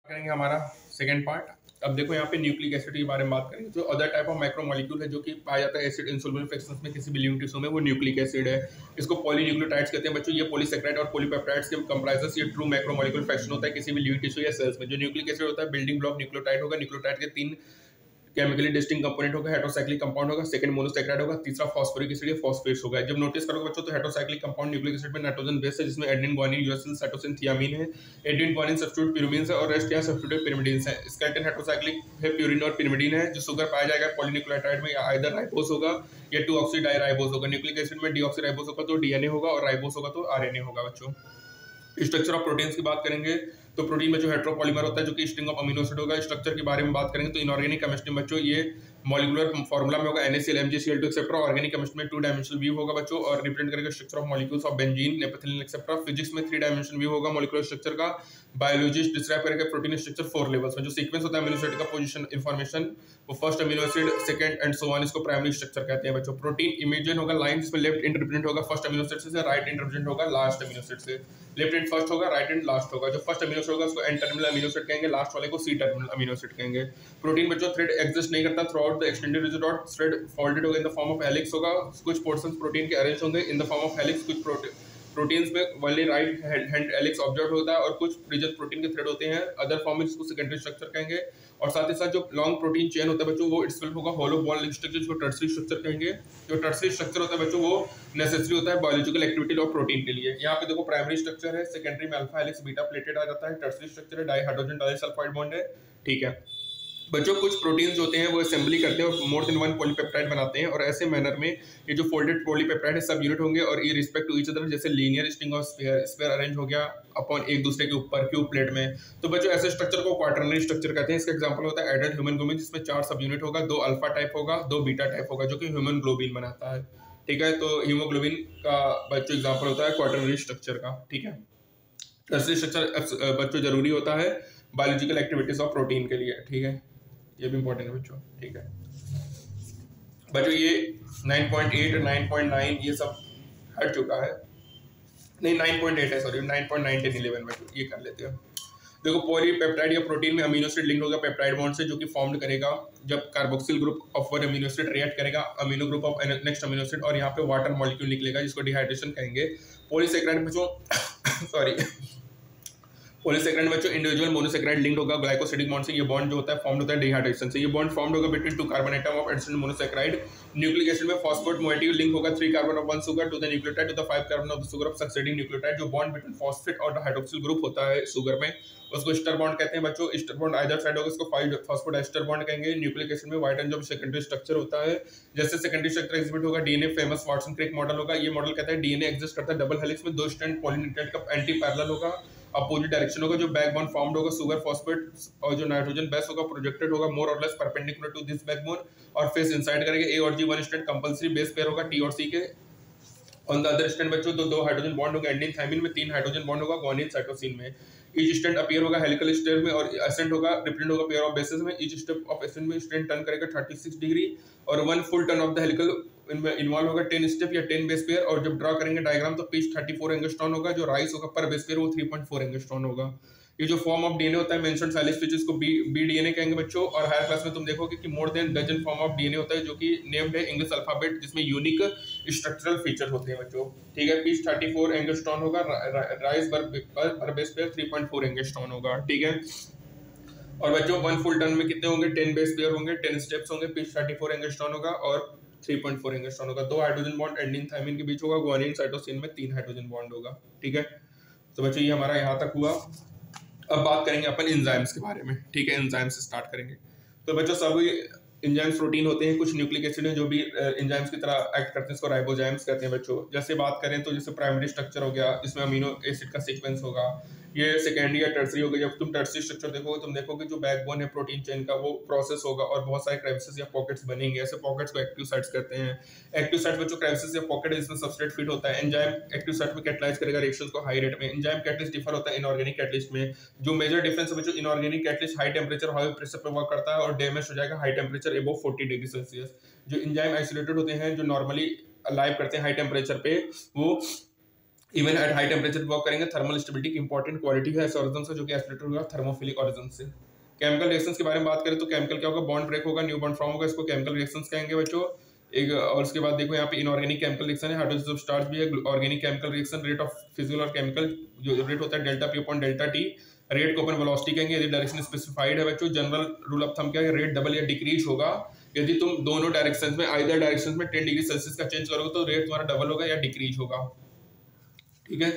करेंगे हमारा second part. अब देखो यहाँ पे न्यूक्लिक एसिड के बारे में बात करेंगे। जो अदर टाइप ऑफ माइक्रोमोलिक्यूल है जो कि पाया जाता है एसिड इनसॉल्युबल फ्रैक्शंस में किसी भी लिविंग टिश्यू में, वो न्यूक्लिक एसिड है। इसको पॉलीन्यूक्लियोटाइड्स कहते हैं बच्चों। ये पॉलीसेकेराइड और पॉलीपेप्टाइड्स के कंप्राइजेस ये ट्रू माइक्रोमोलिक्यूल फ्रैक्शन होता है किसी भी लिविंग टिश्यू या सेल्स में। जो न्यूक्लिक एसिड होता है बिल्डिंग ब्लॉक न्यूक्लियोटाइड होगा। न्यूक्लियोटाइड के तीन केमिकली डिस्टिंक्ट कंपोनेंट होगा। हेटेरोसाइक्लिक कंपाउंड होगा, सेकंड मोनोसेकेराइड होगा, तीसरा फॉस्फोरिक एसिड या फॉस्फेट्स होगा। जब नोटिस करोगे बच्चों तो हेटेरोसाइक्लिक कंपाउंड न्यूक्लिक एसिड में नाइट्रोजन बेस है जिसमें adenine guanine uracil cytosine thiamine है। एडेनिन ग्वानिन सब्स्टिट्यूट pyrimidines है और रेस्ट यहाँ सब्स्टिट्यूट pyrimidines है। स्केलेटन हेटेरोसाइक्लिक है, प्यूरिन और pyrimidine है। जो शुगर पाया जाएगा पॉलीन्यूक्लियोटाइड में या आइदर राइबोस होगा या 2-ऑक्सी-डाइराइबोस होगा। न्यूक्लिक एसिड में डीऑक्सीराइबोस होगा तो डीएनए होगा और राइबोस होगा तो आरएनए होगा बच्चों। स्ट्रक्चर ऑफ प्रोटीन्स की बात करेंगे तो प्रोटीन में जो हेट्रोपॉलीमर होता है जो कि स्ट्रिंग ऑफ अमीनो एसिड होगा। स्ट्रक्चर के बारे में बात करेंगे तो इनऑर्गेनिक केमिस्ट्री में बच्चों ये मॉलिक्यूलर फार्मूला में होगा NaCl MgCl2 etcetera. Organic chemistry में 2 डायमेंशनल व्यू होगा बच्चों और रिप्रेजेंट करेगा structure of molecules of benzene naphthalene etcetera. Physics में 3 डायमेंशनल व्यू होगा मॉलिक्यूलर स्ट्रक्चर का। बायोलॉजिस्ट डिस्क्राइब करेगा प्रोटीन स्ट्रक्चर 4 लेवल्स में। जो सीक्वेंस होता है अमीनो एसिड का पोजीशन इंफॉर्मेशन, वो first amino acid, second and so on, इसको प्राइमरी स्ट्रक्चर कहते हैं बच्चों। प्रोटीन इमेजन होगा लाइन जिसमें लेफ्ट एंड रिप्रेजेंट होगा फर्स्ट अमीनो एसिड से, राइट एंड रिप्रेजेंट होगा लास्ट अमीनो एसिड से। लेफ्ट एंड फर्स्ट होगा, राइट एंड लास्ट होगा। जो फर्स्ट अमीनो एसिड होगा उसको एन टर्मिनल अमीनो एसिड कहेंगे, लास्ट वाले को सी टर्मिनल अमीनो एसिड कहेंगे। प्रोटीन बच्चों थ्रेड एग्जिस्ट नहीं करता throughout the extended rigid dot. Thread folded होगा in the form of helix होगा। कुछ पोर्शंस प्रोटीन के अरेंज होंगे in the form of helix. कुछ प्रोटीन्स में only right hand helix observe होता है और कुछ रिजिड प्रोटीन के थ्रेड होते हैं अदर फॉर्म में जिसको सेकेंडरी स्ट्रक्चर कहेंगे। और साथ ही साथ जो लॉन्ग प्रोटीन चेन होता है बच्चों वो इट्सेल्फ होगा होलो बॉन्ड लिंक स्ट्रक्चर जिसको टर्सरी स्ट्रक्चर कहेंगे। जो टर्सरी स्ट्रक्चर होता है बच्चों वो नेसेसरी होता है बायोलॉजिकल एक्टिविटी ऑफ प्रोटीन के लिए। यहाँ पे देखो प्राइमरी स्ट्रक्चर है, सेकेंडरी में अल्फा हेलिक्स बीटा प्लेटेड आ जाता है। टर्सरी स्ट्रक्चर है डाइहाइड्रोजन डाइसल्फाइड बॉन्ड है, ठीक है बच्चों। कुछ प्रोटीन्स होते हैं वो असेंबली करते हैं और मोर देन वन पॉलीपेप्टाइड बनाते हैं और ऐसे मैनर में ये जो फोल्डेड पॉलीपेप्टाइड है सब यूनिट होंगे और ये रिस्पेक्ट टू ईच अदर जैसे linear string of sphere arrange हो गया अपॉन एक दूसरे के ऊपर क्यूब प्लेट में। तो बच्चों ऐसे स्ट्रक्चर को क्वाटरनरी स्ट्रक्चर कहते हैं। इसका एग्जांपल होता है एडल्ट ह्यूमन ग्लोबिन जिसमें 4 सब यूनिट होगा, 2 अल्फा टाइप होगा, 2 बीटा टाइप होगा जो कि ह्यूमन ग्लोबिन बनाता है, ठीक है। तो हीमोग्लोबिन का बच्चों एग्जाम्पल होता है क्वाटरनरी स्ट्रक्चर का, ठीक है। टर्सरी स्ट्रक्चर बच्चों जरूरी होता है बायोलॉजिकल एक्टिविटीज ऑफ प्रोटीन के लिए, ठीक है। ये भी इंपॉर्टेंट है बच्चों, ठीक है बच्चों। ये 9.8 और 9.9 ये सब हट चुका है, नहीं 9.8 है सॉरी, 9.9 10 11 बच्चों ये कर लेते हैं। देखो पॉलीपेप्टाइड या प्रोटीन में अमीनो एसिड लिंक होगा पेप्टाइड बॉन्ड से जो कि फॉर्म्ड करेगा जब carboxyl group of one amino acid react करेगा amino group of next amino acid और यहाँ पे वाटर मॉलिक्यूल निकलेगा जिसको डिहाइड्रेशन कहेंगे। पॉलीसेकेराइड बच्चों सॉरी पॉलीसेकेराइड बच्चों इंडिविजुअल मोनोसेकेराइड लिंक्ड होगा ग्लाइकोसिडिक बॉन्ड से। ये बॉन्ड जो होता है फॉर्म्ड होता है डिहाइड्रेशन से। ये बॉन्ड फॉर्म्ड होगा between 2 carbon atom of additional monosaccharide. Nucleic acid में फॉस्फेट मोइटी लिंक होगा 3 carbon of 1 sugar to the nucleotide to the 5 carbon of the sugar of succeeding nucleotide. जो बॉन्ड बिटवीन फॉस्फेट और hydroxyl group होता है sugar में उसको ester bond कहते हैं बच्चों। एस्टर बॉन्ड आइदर साइड होगा इसको 5 फॉस्फोडाइस्टर बॉन्ड कहेंगे। न्यूक्लिक एसिड में व्हाइट एंड जो सेकेंडरी स्ट्रक्चर होता है जैसे सेकेंडरी स्ट्रक्चर एग्जिबिट होगा DNA famous Watson Crick model होगा। ये मॉडल कहता है डीएनए एग्जिस्ट करता है डबल हेलिक्स में 2 स्ट्रैंड पॉलीन्यूक्लियोटाइड का एंटी पैरेलल होगा, अपोजिट डायरेक्शन होगा। जो बैकबोन फॉर्म्ड होगा सुगर फॉस्फेट और जो नाइट्रोजन बेस होगा प्रोजेक्टेड होगा मोर और less perpendicular to this backbone और फेस इनसाइड करेगा। ए और G 1 strand compulsory base pair होगा टी और सी के। ऑन द अदर स्ट्रैंड बच्चों दो हाइड्रोजन बॉन्ड होगा एंडिन थायमिन में, 3 हाइड्रोजन बॉन्ड होगा ग्वानिन साइटोसिन में। ईच स्ट्रैंड अपीयर होगा हेलिकल स्टेप में और असेंट होगा रिप्रेजेंट होगा पेयर ऑफ बेसेस में। ईच स्टेप ऑफ असेंट में स्ट्रैंड टर्न करेगा 36 डिग्री और 1 full turn off the helical इनमें इन्वॉल्व होगा 10 स्टेप या 10 बेस पेयर। और जब ड्रा करेंगे डायग्राम तो पिच 34 एंगस्ट्रॉन होगा। जो राइस होगा पर बेस पेयर वो 3.4 एंगस्ट्रॉन होगा। ये जो फॉर्म ऑफ डीएनए होता है मेंशन्ड साइलेज फीचर्स को बी डीएनए कहेंगे बच्चों। और हायर क्लास में तुम देखोगे कि more than dozen form of DNA होता है जो कि नेम्ड है इंग्लिश अल्फाबेट जिसमें यूनिक स्ट्रक्चरल फीचर होते हैं बच्चों, ठीक है। पिच 34 एंगस्ट्रॉन होगा, rise per base pair 3.4 angstrom होगा, ठीक है। और बच्चों 1 फुल टर्न में कितने होंगे 10 बेस पेयर होंगे, 10 स्टेप्स होंगे, पिच 34 एंगस्ट्रॉन होगा और 3.4 एंगस्ट्रॉन होगा। 2 हाइड्रोजन बॉन्ड एंडिन थायमिन के बीच होगा, ग्वानिन साइटोसिन में 3 हाइड्रोजन बॉन्ड होगा, ठीक है। तो बच्चों ये हमारा यहाँ तक हुआ। अब बात करेंगे अपन एंजाइम्स के बारे में, ठीक है। एंजाइम्स से स्टार्ट करेंगे। तो बच्चों सभी एंजाइम्स प्रोटीन होते हैं, कुछ न्यूक्लिक एसिड हैं जो भी एंजाइम्स की तरह एक्ट करते हैं, इसको राइबोजाइम्स कहते हैं बच्चों। जैसे बात करें तो जैसे प्राइमरी स्ट्रक्चर हो गया जिसमें अमीनो एसिड का सीक्वेंस होगा, ये सेकेंडरी या टर्सरी होगा। जब तुम टर्सरी स्ट्रक्चर देखोगे तुम देखोगे जो बैकबोन है प्रोटीन चेन का वो प्रोसेस होगा और बहुत सारे क्रेविसेस या पॉकेट्स बनेंगे। ऐसे पॉकेट्स को एक्टिव साइट्स कहते हैं। एक्टिव साइट बच्चों क्रेविसेस या पॉकेट है जिसमें सबस्ट्रेट फिट होता है। एंजाइम एक्टिव साइट में कैटलाइज करेगा रिएक्शंस को हाई रेट में। एंजाइम कैटलिस्ट डिफर होता है इनऑर्गेनिक कैटलिस्ट में। जो मेजर डिफरेंस है बच्चों inorganic catalyst high temperature high pressure पर वर्क करता है और डैमेज हो जाएगा high temperature above 40 degree Celsius. जो एंजाइम आइसोलेटेड होते हैं जो नॉर्मली लाइव करते हैं हाई टेम्परेचर पे वो even at high temperature work करेंगे। थर्मल स्टेबिलिटी की इंपॉर्टेंट क्वालिटी है ऐसे ऑरिजन से जो कि एस्पिरेटेड होगा थर्मोफिलिक ऑरिजन से। केमिकल रिएक्शंस के बारे में बात करें तो केमिकल क्या होगा, बॉन्ड ब्रेक होगा, न्यू बॉन्ड फॉर्म होगा, इसको केमिकल रिएक्शंस कहेंगे बच्चों। एक और उसके बाद देखो यहाँ पे इनऑर्गेनिक केमिकल रिएक्शन है, हाइड्रोलिसिस ऑफ स्टार्च भी है। Organic chemical reaction rate of physical और केमिकल जो रेट होता है delta P upon delta T. Rate को अपन वेलोसिटी कहेंगे यदि डायरेक्शन स्पेसिफाइड है बच्चों। जनरल रूल ऑफ थंब क्या है, रेट डबल या डिक्रीज होगा यदि तुम दोनों डायरेक्शंस में आइदर डायरेक्शंस में 10 डिग्री सेल्सियस का चेंज करोगे तो रेट तुम्हारा डबल होगा या डिक्रीज होगा। ठीक है,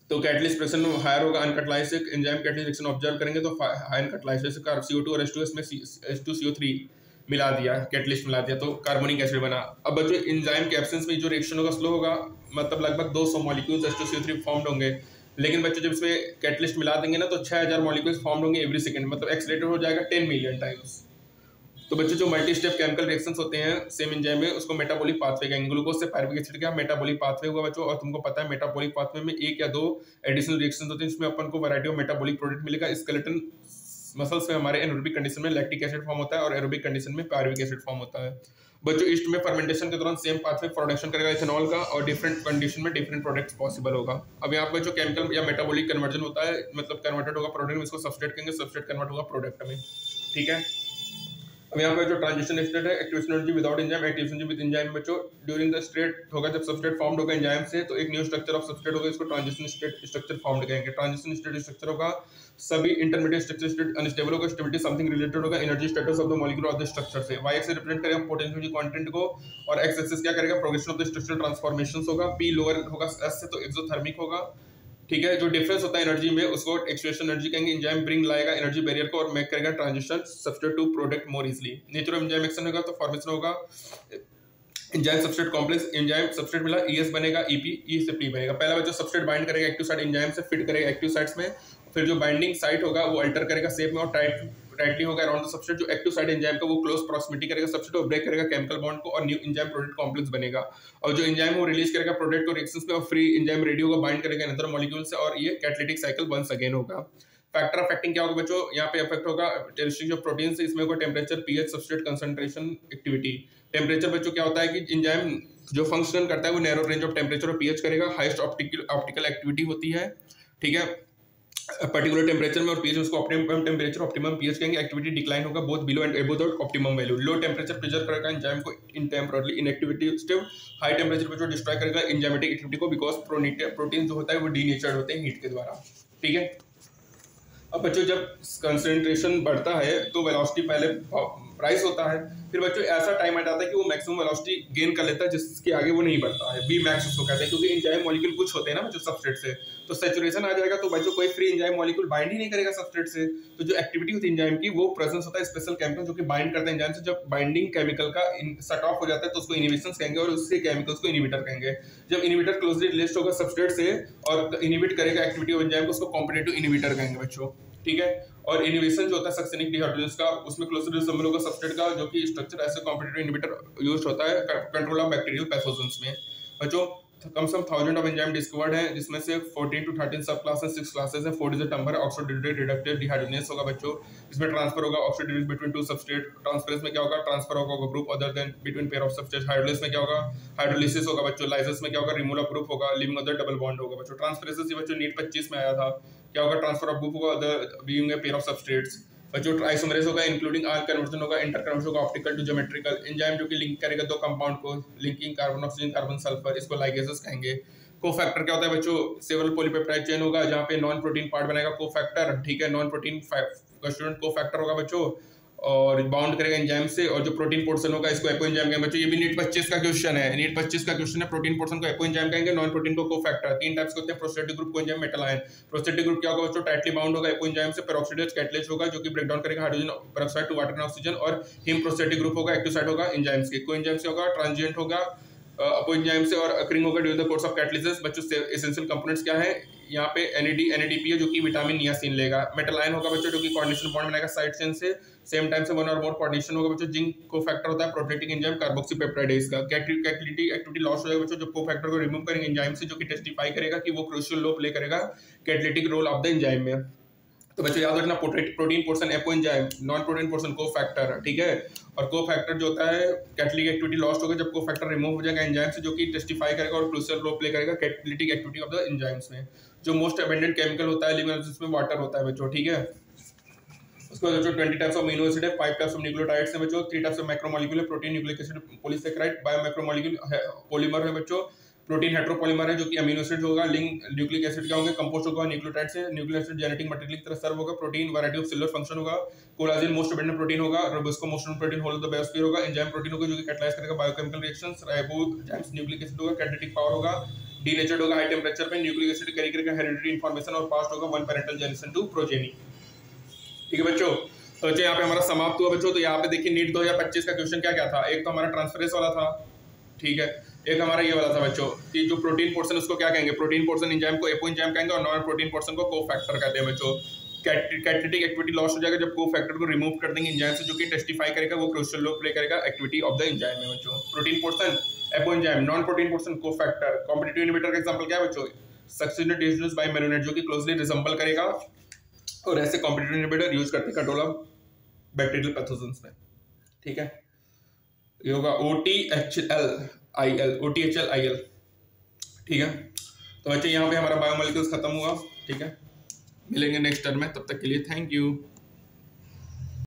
तो कैटलिस्ट प्रेशर हायर होगा। अनकटलाइसिक एंजाइम कैटलिस्ट रिएक्शन ऑब्जर्व करेंगे तो हाई अनकटलाइसिस कार्ब CO2 और H2 में H2CO3 मिला दिया, कैटलिस्ट मिला दिया तो कार्बोनिक एसिड बना। अब बच्चों एंजाइम के एब्सेंस में जो रिएक्शन होगा स्लो होगा, मतलब लगभग 200 मॉलिक्यूल्स H2CO3 फॉर्म्ड होंगे। लेकिन बच्चों जब इसमें कैटलिस्ट मिला देंगे ना तो 6000 मॉलिक्यूल्स फॉर्म्ड होंगे एवरी सेकंड, मतलब एक्सीलरेटर हो जाएगा 10 मिलियन टाइम्स। तो बच्चों जो मल्टी स्टेप केमिकल रिएक्शंस होते हैं सेम एंजाइम में उसको मेटाबॉलिक पाथवे कहेंगे। ग्लूकोज से पायरुविक एसिड का मेटाबॉलिक पाथवे होगा बच्चों। और तुमको पता है मेटाबॉलिक पाथवे में एक या दो एडिशनल रिएक्शंस होते हैं जिसमें अपन को वैरायटी ऑफ मेटाबॉलिक प्रोडक्ट मिलेगा। स्केलेटन मसल्स में हमारे एनारोबिक कंडीशन में लैक्टिक एसिड फॉर्म होता है और एरोबिक कंडीशन में पायरुविक एसिड फॉर्म होता है। बच्चों ईस्ट में फर्मेंटेशन के दौरान सेम पाथवे प्रोडक्शन करेगा इथेनॉल का और डिफरेंट कंडीशन में डिफरेंट प्रोडक्ट्स पॉसिबल होगा। अब यहाँ पे जो केमिकल या मेटाबॉलिक कन्वर्जन होता है मतलब कन्वर्टेड होगा प्रोडक्ट में, इसको सबस्ट्रेट कहेंगे, सबस्ट्रेट कन्वर्ट होगा प्रोडक्ट में। ठीक है, अब यहाँ पे जो ट्रांजिशन स्टेट है activation energy without enzyme, activation energy with enzyme बच्चों ड्यूरिंग द स्टेट होगा जब सबस्ट्रेट फॉर्म्ड होगा एंजाइम से तो एक न्यू स्ट्रक्चर ऑफ सबस्ट्रेट होगा, इसको ट्रांजिशन स्टेट स्ट्रक्चर फॉर्म्ड कहेंगे। ट्रांजिशन स्टेट स्ट्रक्चर होगा सभी इंटरमीडिएट स्ट्रक्चर स्टेट अनस्टेबल होगा, स्टेबिलिटी समथिंग रिलेटेड होगा energy status of the molecule of the structure से। वाई एक्सिस रिप्रेजेंट करेगा पोटेंशियल कंटेंट को और एक्स एक्सिस क्या करेगा progression of the structural transformations होगा। पी लोअर होगा एस से तो एक्सोथर्मिक होगा। ठीक है, जो डिफरेंस होता है एनर्जी में उसको एक्सुएशन एनर्जी कहेंगे। एंजाइम ब्रिंग लाएगा एनर्जी बैरियर को और मेक करेगा transition substrate to product more easily. Nature of enzyme action होगा तो फॉर्मेशन होगा enzyme substrate complex, enzyme substrate मिला ES बनेगा EP, E से P बनेगा। पहला बच्चा सबस्ट्रेट बाइंड करेगा एक्टिव साइट एंजाइम से फिट करेगा एक्टिव साइट्स में, फिर जो बाइंडिंग साइट होगा वो अल्टर करेगा शेप में और टाइटली होगा अराउंड द सबस्ट्रेट। जो एक्टिव साइट एंजाइम का वो क्लोज प्रॉक्सिमिटी करेगा सबस्ट्रेट और ब्रेक करेगा केमिकल बॉन्ड को और न्यू एंजाइम प्रोडक्ट कॉम्प्लेक्स बनेगा। और जो एंजाइम वो रिलीज करेगा प्रोडक्ट को रिएक्शंस में और फ्री एंजाइम रेडी होगा बाइंड करेगा अनदर मॉलिक्यूल से और ये कैटालिटिक साइकिल वंस अगेन होगा। फैक्टर ऑफ एक्टिंग क्या होगा बच्चों, यहाँ पे इफेक्ट होगा टेरिस्टिक ऑफ प्रोटीन से, इसमें होगा temperature, pH, substrate concentration, activity. Temperature बच्चों क्या होता है कि एंजाइम जो फंक्शन करता है वो नैरो रेंज ऑफ टेम्परेचर और पीएच करेगा। हाईएस्ट ऑप्टिकल एक्टिविटी होती है। ठीक है, पर्टिकुलर टेम्परेचर में और पीएच उसको ऑप्टिमम टेम्परेचर ऑप्टिमम पीएच कहेंगे। एक्टिविटी डिक्लाइन होगा both below and above the optimum value. Low temperature preserve करेगा एंजाइम को in temporary inactivity state. High temperature पे जो डिस्ट्रॉय करेगा एंजाइमेटिक एक्टिविटी को बिकॉज प्रोटीन जो होता है वो डीनेचर्ड होते हैं हीट के द्वारा। ठीक है, अब बच्चों जब कंसंट्रेशन बढ़ता है तो वेलोसिटी पहले राइज होता है, फिर बच्चों ऐसा टाइम आ जाता है कि वो मैक्सिमम वेलोसिटी गेन कर लेता है जिसके आगे वो नहीं बढ़ता है, बी मैक्स उसको कहते हैं। क्योंकि एंजाइम मॉलिक्यूल कुछ होते हैं ना बच्चों सबस्ट्रेट से, तो सैचुरेशन आ जाएगा तो बच्चों कोई फ्री एंजाइम मॉलिक्यूल बाइंड ही नहीं करेगा सबस्ट्रेट से। तो जो एक्टिविटी होती है एंजाइम की वो प्रेजेंस होता है स्पेशल केमिकल जो कि बाइंड करते हैं एंजाइम से। जब बाइंडिंग केमिकल का सट ऑफ हो जाता है तो उसको इनहिबिशन कहेंगे और उससे केमिकल्स को इनहिबिटर कहेंगे। जब इनहिबिटर क्लोजली रिलेटेड होगा सबस्ट्रेट से और इनहिबिट करेगा एक्टिविटी ऑफ एंजाइम को उसको कॉम्पिटिटिव इनहिबिटर कहेंगे बच्चों। ठीक है, और इनहिबिशन जो होता है सक्सेनिक डिहाइड्रोजिनेज का उसमें क्लोजली रिलेटेड होगा सबस्ट्रेट का जो कि स्ट्रक्चर ऐसे कॉम्पिटिटिव इनहिबिटर यूज्ड होता है कंट्रोल ऑफ बैक्टीरियल पैथोजेंस में। बच्चों कम से कम 1000 ऑफ एंजाइम डिस्कवर्ड है जिसमें से 14 to 13 सब क्लासेस 6 क्लासेस है। 4 डिजिट नंबर है। ऑक्सीडेटिव रिडक्टिव डिहाइड्रोजिनेज होगा बच्चों, इसमें ट्रांसफर होगा oxidative between two substrate. Transference में क्या होगा, ट्रांसफर होगा group other than between pair of substrate. Hydrolysis में क्या होगा, हाइड्रोलिसिस होगा बच्चों। लाइसिस में क्या होगा, रिमूवल ऑफ ग्रुप होगा, लिविंग अदर डबल बॉन्ड होगा बच्चों। ट्रांसफरेंस ये बच्चों नीट 25 में आया था, क्या होगा, ट्रांसफर ऑफ ग्रुप होगा other being a pair of substrates. बच्चों आइसोमरेज होगा इंक्लूडिंग आर कन्वर्जन होगा, इंटर कन्वर्जन होगा ऑप्टिकल टू ज्योमेट्रिकल। एंजाइम जो कि लिंक करेगा दो कंपाउंड को, linking carbon oxygen carbon sulphur, इसको लाइगेसेस कहेंगे। कोफैक्टर क्या होता है बच्चों, सेवरल पॉलीपेप्टाइड चेन होगा जहाँ पे नॉन प्रोटीन पार्ट बनेगा कोफैक्टर। ठीक है, नॉन प्रोटीन स्टूडेंट कोफैक्टर होगा बच्चों और बाउंड करेगा एंजाइम से। और जो प्रोटीन पोर्शन होगा इसको एपो एंजाइम कहेंगे बच्चों। ये भी नीट 25 का क्वेश्चन है, नीट 25 का क्वेश्चन है। प्रोटीन पोर्शन को एपो एंजाइम कहेंगे, नॉन प्रोटीन को कोफैक्टर। 3 टाइप्स के होते हैं prosthetic group coenzyme metal ion. Prosthetic group क्या होगा बच्चों, टाइटली बाउंड होगा एपो एंजाइम से। पेरोक्सिडेज कैटलेज होगा जो कि ब्रेक डाउन करेगा hydrogen peroxide to water and oxygen. और हिम प्रोस्टेटिक ग्रुप होगा एक्टिव साइट होगा एंजाइम्स के। को एंजाइम से होगा ट्रांजिएंट होगा अपो एंजाइम से और अकरिंग होगा during the course of catalysis. बच्चों एसेंशियल कंपोनेंट्स क्या है यहाँ पे, NADP है जो कि विटामिन नियासिन लेगा। मेटल आयन होगा बच्चों जो कि कोऑर्डिनेशन बॉन्ड बनाएगा साइड चेन से, सेम टाइम से वन और मोर कोऑर्डिनेशन होगा बच्चों। जिंक कोफैक्टर होता है प्रोटेक्टिंग एंजाइम कार्बोक्सीपेप्टाइडेज का। कैटालिटिक एक्टिविटी लॉस हो जाएगा बच्चों जब कोफैक्टर को रिमूव करेंगे एंजाइम से, जो कि टेस्टिफाई करेगा कि वो क्रूशियल रोल प्ले करेगा catalytic role of the enzyme में। तो बच्चों याद रखना, protein portion apo enzyme, non protein portion cofactor, ठीक है। और को फैक्टर जो होता है कैटलिटिक एक्टिविटी लॉस्ट होगा जब को फैक्टर रिमूव हो जाएगा एंजाइम से, जो कि टेस्टिफाई करेगा और क्रूशियल रोल प्ले करेगा catalytic activity of the enzymes में। जो मोस्ट अबेंडेंट केमिकल होता है लिविंग ऑर्गेनिज्म में वाटर होता है बच्चों, ठीक है। उसके बाद बच्चों 20 टाइप्स ऑफ अमीनो एसिड है, 5 टाइप्स ऑफ न्यूक्लियोटाइड्स है बच्चों, 3 टाइप्स ऑफ मैक्रोमोलेक्यूल है, protein, nucleic acid, polysaccharide, biomacromolecule polymer है बच्चों। प्रोटीन हेट्रोपॉलीमर है जो कि अमीनो एसिड होगा, लिंक न्यूक्लिक एसिड क्या होंगे, कंपोस्ट होगा न्यूक्लियोटाइड से, न्यूक्लिक एसिड जेनेटिक मटेरियल की तरह सर्व होगा, protein variety of cellular function होगा, कोलाजिन मोस्ट अबेंडेंट प्रोटीन होगा, rubisco most abundant protein whole of the biosphere होगा, एंजाइम प्रोटीन होगा जो कि कैटलाइज करेगा biochemical reactions, ribozymes nucleic acid होगा, कैटालिटिक पावर होगा, डीनेचर्ड होगा हाई टेंपरेचर पे, न्यूक्लिक एसिड कैरी करेगा हेरिडिटरी इंफॉर्मेशन और पास्ट होगा one parental generation to progeny, ठीक है बच्चों। तो बच्चों यहाँ पे हमारा समाप्त हुआ बच्चों। तो यहाँ पे देखिए नीट 2025 का क्वेश्चन क्या क्या था, एक तो हमारा ट्रांसफरेंस वाला था, ठीक है, एक हमारा ये वाला था बच्चों कि जो प्रोटीन पोर्शन उसको क्या कहेंगे, प्रोटीन पोर्शन एंजाइम को एपो एंजाइम कहेंगे और नॉन प्रोटीन पोर्शन को कोफैक्टर कहते हैं बच्चों। कैटलिटिक एक्टिविटी लॉस हो जाएगा जब कोफैक्टर को रिमूव कर देंगे एंजाइम से, जो कि टेस्टिफाई करेगा, वो क्रूशियल रोल प्ले करेगा एक्टिविटी ऑफ द एंजाइम में बच्चों। Protein portion apo enzyme, non protein portion cofactor. Competitive inhibitor का एग्जांपल क्या है बच्चों, सक्सिनेट इंड्यूस्ड बाय मेरोनेट, जो कि क्लोजली रिजेंबल करेगा, और ऐसे कॉम्पिटिटिव इनहिबिटर यूज करते हैं कंट्रोल ऑफ बैक्टीरियल पैथोजेंस में, ठीक है। ये होगा OTHLIL, ठीक है। तो बच्चे यहाँ पे हमारा बायोमोलिक्यूल्स खत्म हुआ, ठीक है। मिलेंगे नेक्स्ट टर्म में, तब तक के लिए थैंक यू।